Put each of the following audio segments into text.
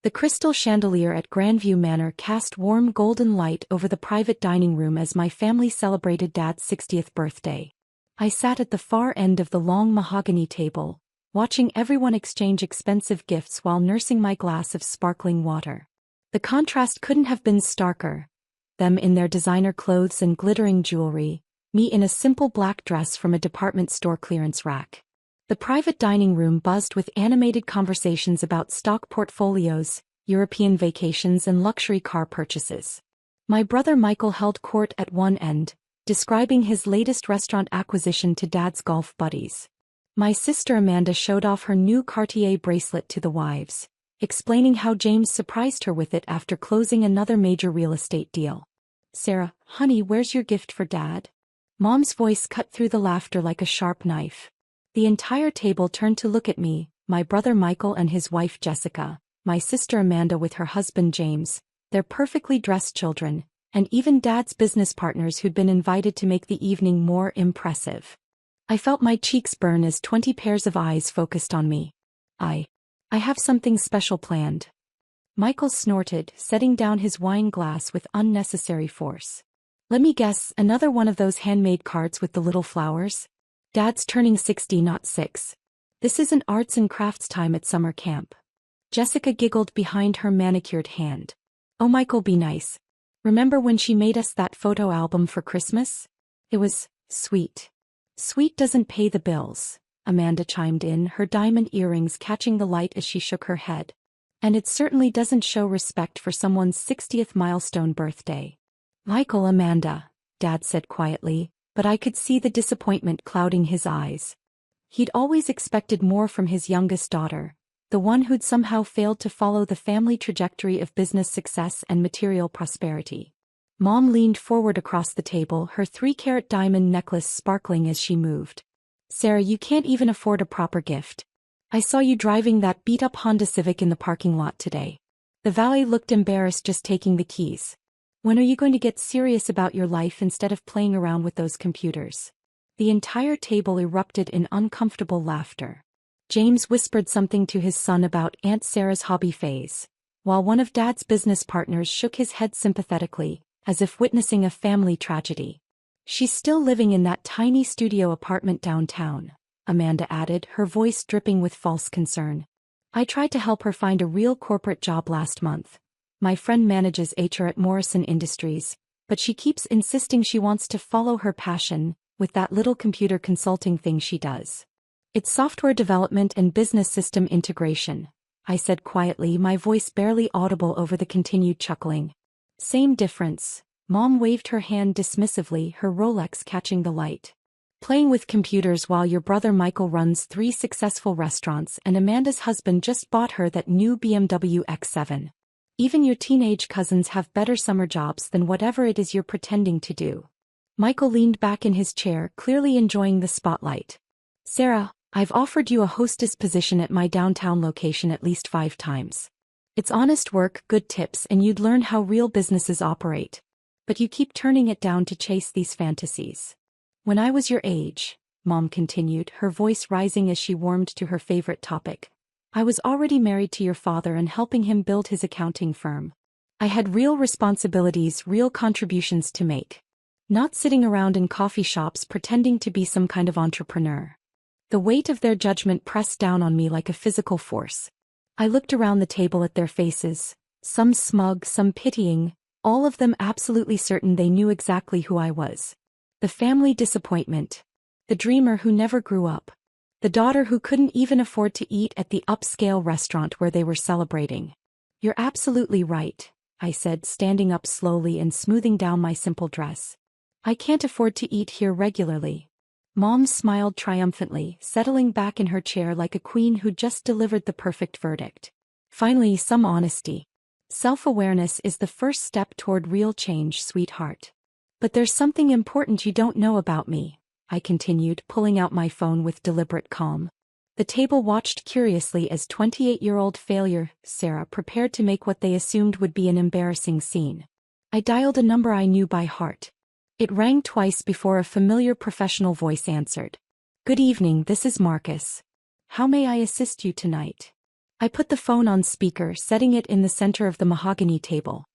The crystal chandelier at Grandview Manor cast warm golden light over the private dining room as my family celebrated Dad's 60th birthday. I sat at the far end of the long mahogany table, watching everyone exchange expensive gifts while nursing my glass of sparkling water. The contrast couldn't have been starker. Them in their designer clothes and glittering jewelry, me in a simple black dress from a department store clearance rack. The private dining room buzzed with animated conversations about stock portfolios, European vacations and luxury car purchases. My brother Michael held court at one end, describing his latest restaurant acquisition to Dad's golf buddies. My sister Amanda showed off her new Cartier bracelet to the wives, explaining how James surprised her with it after closing another major real estate deal. "Sarah, honey, where's your gift for Dad?" Mom's voice cut through the laughter like a sharp knife. The entire table turned to look at me, my brother Michael and his wife Jessica, my sister Amanda with her husband James, their perfectly dressed children, and even Dad's business partners who'd been invited to make the evening more impressive. I felt my cheeks burn as 20 pairs of eyes focused on me. I have something special planned." Michael snorted, setting down his wine glass with unnecessary force. "Let me guess, another one of those handmade cards with the little flowers? Dad's turning 60, not 6. This isn't arts and crafts time at summer camp." Jessica giggled behind her manicured hand. "Oh, Michael, be nice. Remember when she made us that photo album for Christmas? It was sweet." "Sweet doesn't pay the bills," Amanda chimed in, her diamond earrings catching the light as she shook her head. "And it certainly doesn't show respect for someone's 60th milestone birthday." "Michael, Amanda," Dad said quietly, but I could see the disappointment clouding his eyes. He'd always expected more from his youngest daughter, the one who'd somehow failed to follow the family trajectory of business success and material prosperity. Mom leaned forward across the table, her 3-carat diamond necklace sparkling as she moved. "Sarah, you can't even afford a proper gift. I saw you driving that beat-up Honda Civic in the parking lot today. The valet looked embarrassed just taking the keys. When are you going to get serious about your life instead of playing around with those computers?" The entire table erupted in uncomfortable laughter. James whispered something to his son about Aunt Sarah's hobby phase, while one of Dad's business partners shook his head sympathetically, as if witnessing a family tragedy. "She's still living in that tiny studio apartment downtown," Amanda added, her voice dripping with false concern. "I tried to help her find a real corporate job last month. My friend manages HR at Morrison Industries, but she keeps insisting she wants to follow her passion with that little computer consulting thing she does. It's software development and business system integration," I said quietly, my voice barely audible over the continued chuckling. "Same difference." Mom waved her hand dismissively, her Rolex catching the light. "Playing with computers while your brother Michael runs 3 successful restaurants and Amanda's husband just bought her that new BMW X7. Even your teenage cousins have better summer jobs than whatever it is you're pretending to do." Michael leaned back in his chair, clearly enjoying the spotlight. "Sarah, I've offered you a hostess position at my downtown location at least 5 times. It's honest work, good tips, and you'd learn how real businesses operate. But you keep turning it down to chase these fantasies. When I was your age," Mom continued, her voice rising as she warmed to her favorite topic, "I was already married to your father and helping him build his accounting firm. I had real responsibilities, real contributions to make. Not sitting around in coffee shops pretending to be some kind of entrepreneur." The weight of their judgment pressed down on me like a physical force. I looked around the table at their faces, some smug, some pitying, all of them absolutely certain they knew exactly who I was. The family disappointment. The dreamer who never grew up. The daughter who couldn't even afford to eat at the upscale restaurant where they were celebrating. "You're absolutely right," I said, standing up slowly and smoothing down my simple dress. "I can't afford to eat here regularly." Mom smiled triumphantly, settling back in her chair like a queen who'd just delivered the perfect verdict. "Finally, some honesty. Self-awareness is the first step toward real change, sweetheart. But there's something important you don't know about me," I continued, pulling out my phone with deliberate calm. The table watched curiously as 28-year-old failure Sarah prepared to make what they assumed would be an embarrassing scene. I dialed a number I knew by heart. It rang twice before a familiar professional voice answered. "Good evening, this is Marcus. How may I assist you tonight?" I put the phone on speaker, setting it in the center of the mahogany table.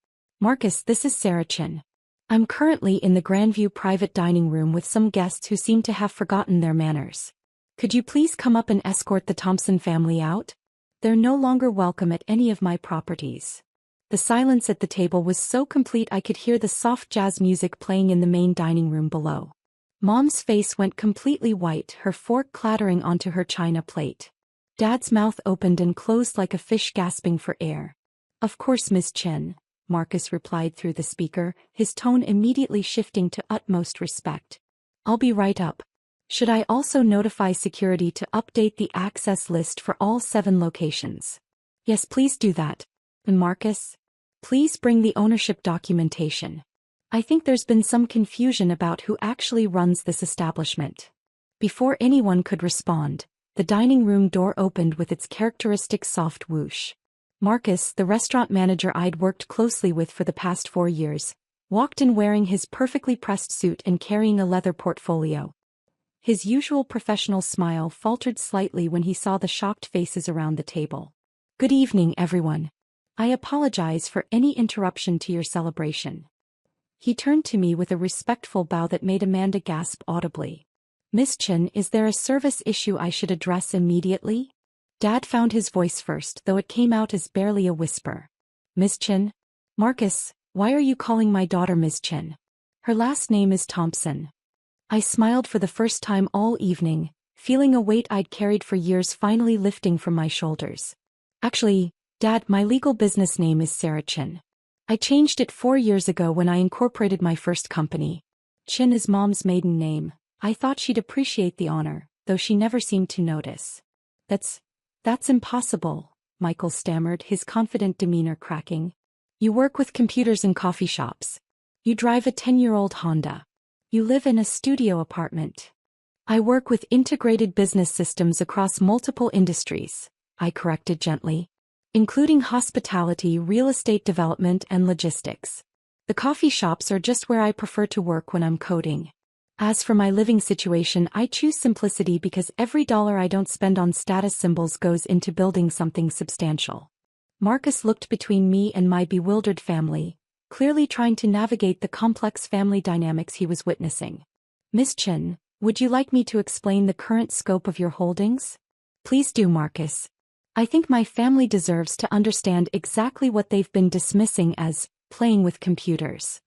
Marcus, this is Sarah Chin. I'm currently in the Grandview private dining room with some guests who seem to have forgotten their manners. Could you please come up and escort the Thompson family out? They're no longer welcome at any of my properties. The silence at the table was so complete I could hear the soft jazz music playing in the main dining room below. Mom's face went completely white, her fork clattering onto her china plate. Dad's mouth opened and closed like a fish gasping for air. Of course, Miss Chen, Marcus replied through the speaker, his tone immediately shifting to utmost respect. I'll be right up. Should I also notify security to update the access list for all 7 locations? Yes, please do that. And Marcus, please bring the ownership documentation. I think there's been some confusion about who actually runs this establishment. Before anyone could respond, the dining room door opened with its characteristic soft whoosh. Marcus, the restaurant manager I'd worked closely with for the past 4 years, walked in wearing his perfectly pressed suit and carrying a leather portfolio. His usual professional smile faltered slightly when he saw the shocked faces around the table. Good evening, everyone. I apologize for any interruption to your celebration. He turned to me with a respectful bow that made Amanda gasp audibly. Miss Chen, is there a service issue I should address immediately? Dad found his voice first, though it came out as barely a whisper. Miss Chen? Marcus, why are you calling my daughter Miss Chen? Her last name is Thompson. I smiled for the first time all evening, feeling a weight I'd carried for years finally lifting from my shoulders. Actually, Dad, my legal business name is Sarah Chin. I changed it 4 years ago when I incorporated my first company. Chin is Mom's maiden name. I thought she'd appreciate the honor, though she never seemed to notice. That's impossible, Michael stammered, his confident demeanor cracking. You work with computers in coffee shops. You drive a 10-year-old Honda. You live in a studio apartment. I work with integrated business systems across multiple industries, I corrected gently, including hospitality, real estate development, and logistics. The coffee shops are just where I prefer to work when I'm coding. As for my living situation, I choose simplicity because every dollar I don't spend on status symbols goes into building something substantial. Marcus looked between me and my bewildered family, clearly trying to navigate the complex family dynamics he was witnessing. Miss Chen, would you like me to explain the current scope of your holdings? Please do, Marcus. I think my family deserves to understand exactly what they've been dismissing as playing with computers.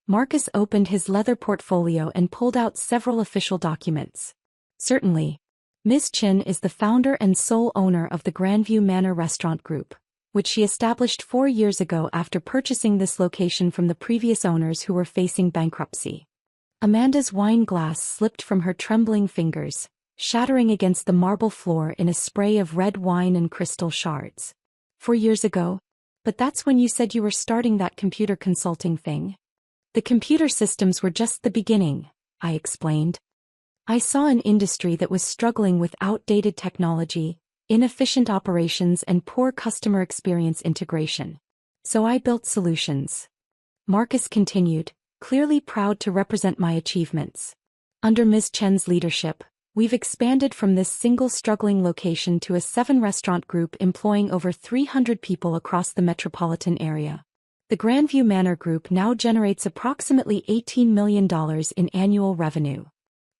Marcus opened his leather portfolio and pulled out several official documents. Certainly. Ms. Chin is the founder and sole owner of the Grandview Manor Restaurant Group, which she established 4 years ago after purchasing this location from the previous owners who were facing bankruptcy. Amanda's wine glass slipped from her trembling fingers, shattering against the marble floor in a spray of red wine and crystal shards. 4 years ago? But that's when you said you were starting that computer consulting thing. The computer systems were just the beginning, I explained. I saw an industry that was struggling with outdated technology, inefficient operations, and poor customer experience integration. So I built solutions. Marcus continued, clearly proud to represent my achievements. Under Ms. Chen's leadership, we've expanded from this single struggling location to a 7-restaurant group employing over 300 people across the metropolitan area. The Grandview Manor Group now generates approximately $18 million in annual revenue.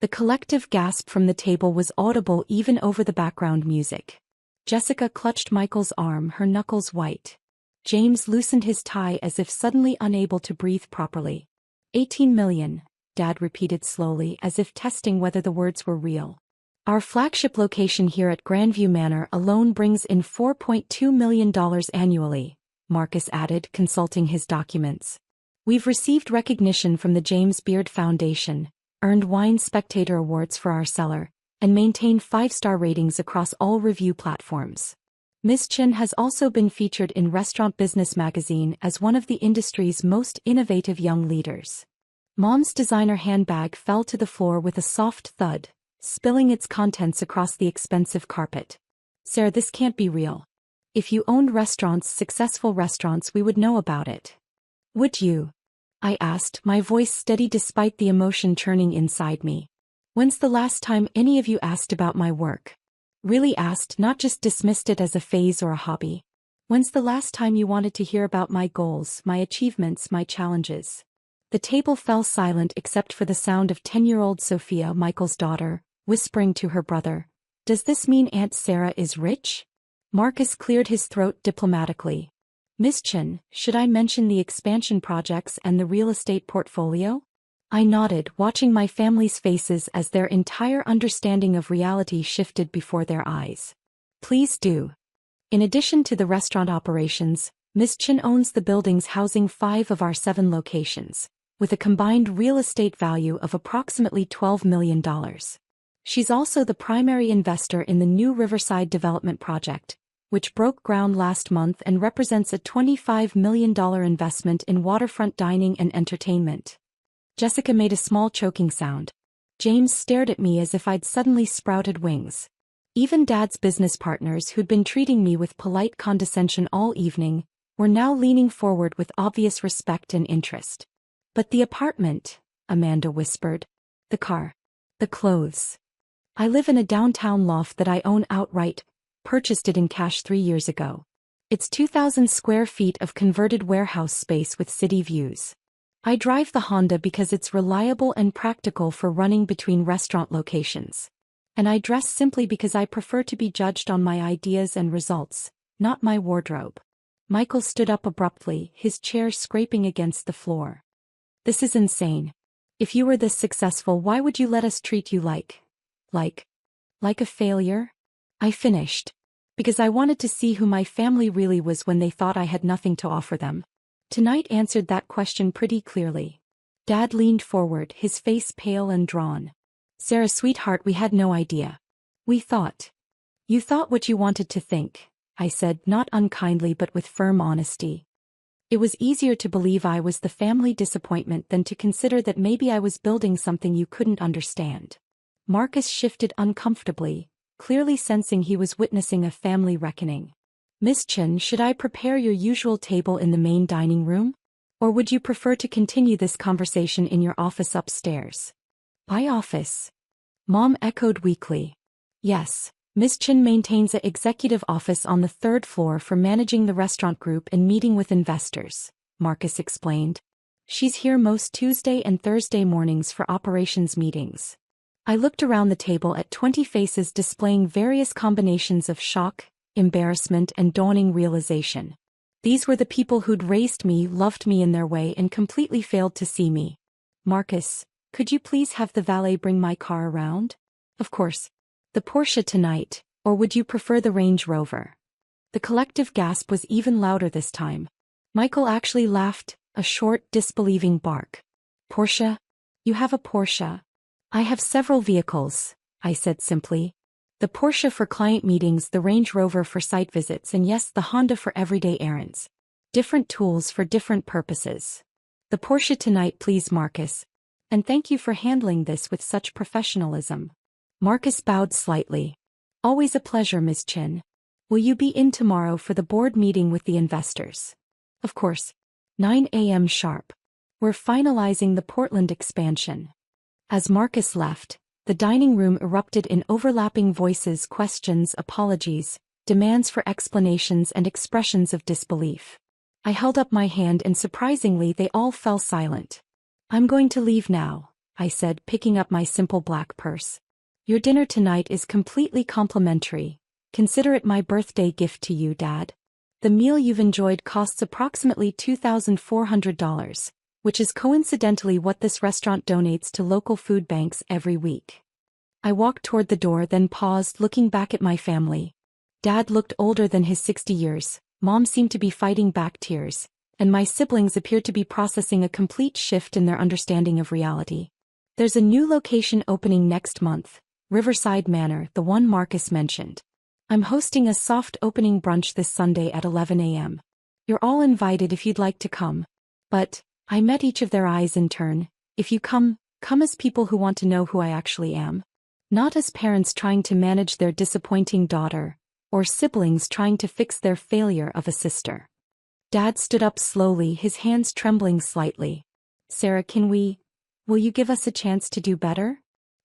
The collective gasp from the table was audible even over the background music. Jessica clutched Michael's arm, her knuckles white. James loosened his tie as if suddenly unable to breathe properly. 18 million, Dad repeated slowly as if testing whether the words were real. Our flagship location here at Grandview Manor alone brings in $4.2 million annually, Marcus added, consulting his documents. We've received recognition from the James Beard Foundation, earned Wine Spectator Awards for our cellar, and maintained 5-star ratings across all review platforms. Ms. Chin has also been featured in Restaurant Business Magazine as one of the industry's most innovative young leaders. Mom's designer handbag fell to the floor with a soft thud, spilling its contents across the expensive carpet. Sarah, this can't be real. If you owned restaurants, successful restaurants, we would know about it. Would you? I asked, my voice steady despite the emotion churning inside me. When's the last time any of you asked about my work? Really asked, not just dismissed it as a phase or a hobby. When's the last time you wanted to hear about my goals, my achievements, my challenges? The table fell silent except for the sound of 10-year-old Sophia, Michael's daughter, whispering to her brother, "Does this mean Aunt Sarah is rich?" Marcus cleared his throat diplomatically. "Miss Chen, should I mention the expansion projects and the real estate portfolio?" I nodded, watching my family's faces as their entire understanding of reality shifted before their eyes. "Please do." In addition to the restaurant operations, Miss Chen owns the buildings housing 5 of our 7 locations, with a combined real estate value of approximately $12 million. She's also the primary investor in the new Riverside development project, which broke ground last month and represents a $25 million investment in waterfront dining and entertainment. Jessica made a small choking sound. James stared at me as if I'd suddenly sprouted wings. Even Dad's business partners, who'd been treating me with polite condescension all evening, were now leaning forward with obvious respect and interest. "But the apartment," Amanda whispered. "The car. The clothes. I live in a downtown loft that I own outright, purchased it in cash 3 years ago. It's 2,000 square feet of converted warehouse space with city views. I drive the Honda because it's reliable and practical for running between restaurant locations. And I dress simply because I prefer to be judged on my ideas and results, not my wardrobe." Michael stood up abruptly, his chair scraping against the floor. "This is insane. If you were this successful, why would you let us treat you like a failure?" I finished. "Because I wanted to see who my family really was when they thought I had nothing to offer them." Tonight answered that question pretty clearly. Dad leaned forward, his face pale and drawn. "Sarah, sweetheart, we had no idea. We thought. You thought what you wanted to think," I said, not unkindly but with firm honesty. It was easier to believe I was the family disappointment than to consider that maybe I was building something you couldn't understand. Marcus shifted uncomfortably, clearly sensing he was witnessing a family reckoning. "Miss Chen, should I prepare your usual table in the main dining room? Or would you prefer to continue this conversation in your office upstairs?" "My office?" Mom echoed weakly. "Yes, Miss Chen maintains an executive office on the 3rd floor for managing the restaurant group and meeting with investors," Marcus explained. "She's here most Tuesday and Thursday mornings for operations meetings." I looked around the table at 20 faces displaying various combinations of shock, embarrassment, and dawning realization. These were the people who'd raised me, loved me in their way, and completely failed to see me. "Marcus, could you please have the valet bring my car around?" "Of course. The Porsche tonight, or would you prefer the Range Rover?" The collective gasp was even louder this time. Michael actually laughed, a short, disbelieving bark. "Porsche? You have a Porsche?" "I have several vehicles," I said simply. "The Porsche for client meetings, the Range Rover for site visits, and yes, the Honda for everyday errands. Different tools for different purposes. The Porsche tonight, please, Marcus. And thank you for handling this with such professionalism." Marcus bowed slightly. "Always a pleasure, Ms. Chen. Will you be in tomorrow for the board meeting with the investors?" "Of course. 9 a.m. sharp. We're finalizing the Portland expansion." As Marcus left, the dining room erupted in overlapping voices, questions, apologies, demands for explanations, and expressions of disbelief. I held up my hand and surprisingly they all fell silent. "I'm going to leave now," I said, picking up my simple black purse. "Your dinner tonight is completely complimentary. Consider it my birthday gift to you, Dad. The meal you've enjoyed costs approximately $2,400, which is coincidentally what this restaurant donates to local food banks every week." I walked toward the door, then paused, looking back at my family. Dad looked older than his 60 years, Mom seemed to be fighting back tears, and my siblings appeared to be processing a complete shift in their understanding of reality. "There's a new location opening next month, Riverside Manor, the one Marcus mentioned. I'm hosting a soft opening brunch this Sunday at 11 a.m. You're all invited if you'd like to come. But," I met each of their eyes in turn, "if you come as people who want to know who I actually am. Not as parents trying to manage their disappointing daughter, or siblings trying to fix their failure of a sister." Dad stood up slowly, his hands trembling slightly. "Sarah, will you give us a chance to do better?"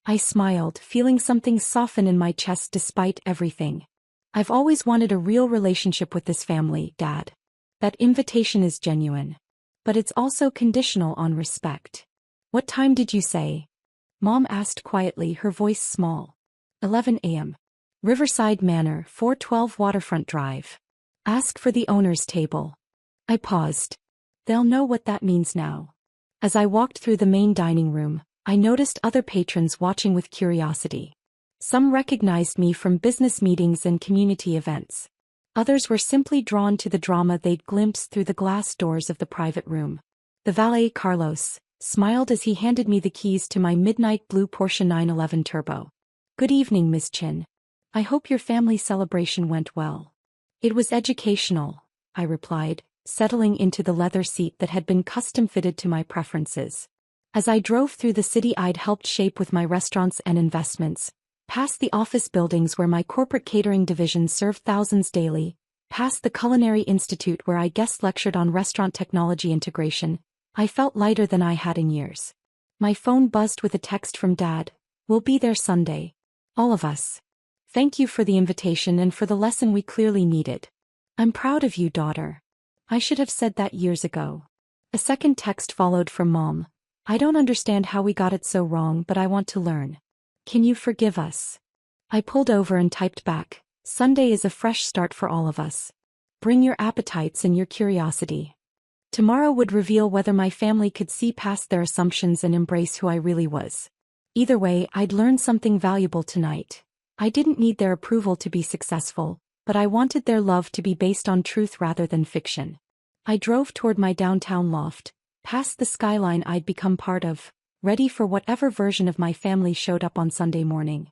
I smiled, feeling something soften in my chest despite everything. I've always wanted a real relationship with this family, Dad. That invitation is genuine. But it's also conditional on respect. What time did you say? Mom asked quietly, her voice small. 11 a.m. Riverside Manor, 412 Waterfront Drive. Ask for the owner's table. I paused. They'll know what that means now. As I walked through the main dining room, I noticed other patrons watching with curiosity. Some recognized me from business meetings and community events. Others were simply drawn to the drama they'd glimpsed through the glass doors of the private room. The valet, Carlos, smiled as he handed me the keys to my midnight blue Porsche 911 Turbo. Good evening, Miss Chin. I hope your family celebration went well. It was educational, I replied, settling into the leather seat that had been custom-fitted to my preferences. As I drove through the city I'd helped shape with my restaurants and investments, past the office buildings where my corporate catering division served thousands daily, past the Culinary Institute where I guest lectured on restaurant technology integration, I felt lighter than I had in years. My phone buzzed with a text from Dad. We'll be there Sunday. All of us. Thank you for the invitation and for the lesson we clearly needed. I'm proud of you, daughter. I should have said that years ago. A second text followed from Mom. I don't understand how we got it so wrong, but I want to learn. Can you forgive us? I pulled over and typed back. Sunday is a fresh start for all of us. Bring your appetites and your curiosity. Tomorrow would reveal whether my family could see past their assumptions and embrace who I really was. Either way, I'd learned something valuable tonight. I didn't need their approval to be successful, but I wanted their love to be based on truth rather than fiction. I drove toward my downtown loft, past the skyline I'd become part of, ready for whatever version of my family showed up on Sunday morning.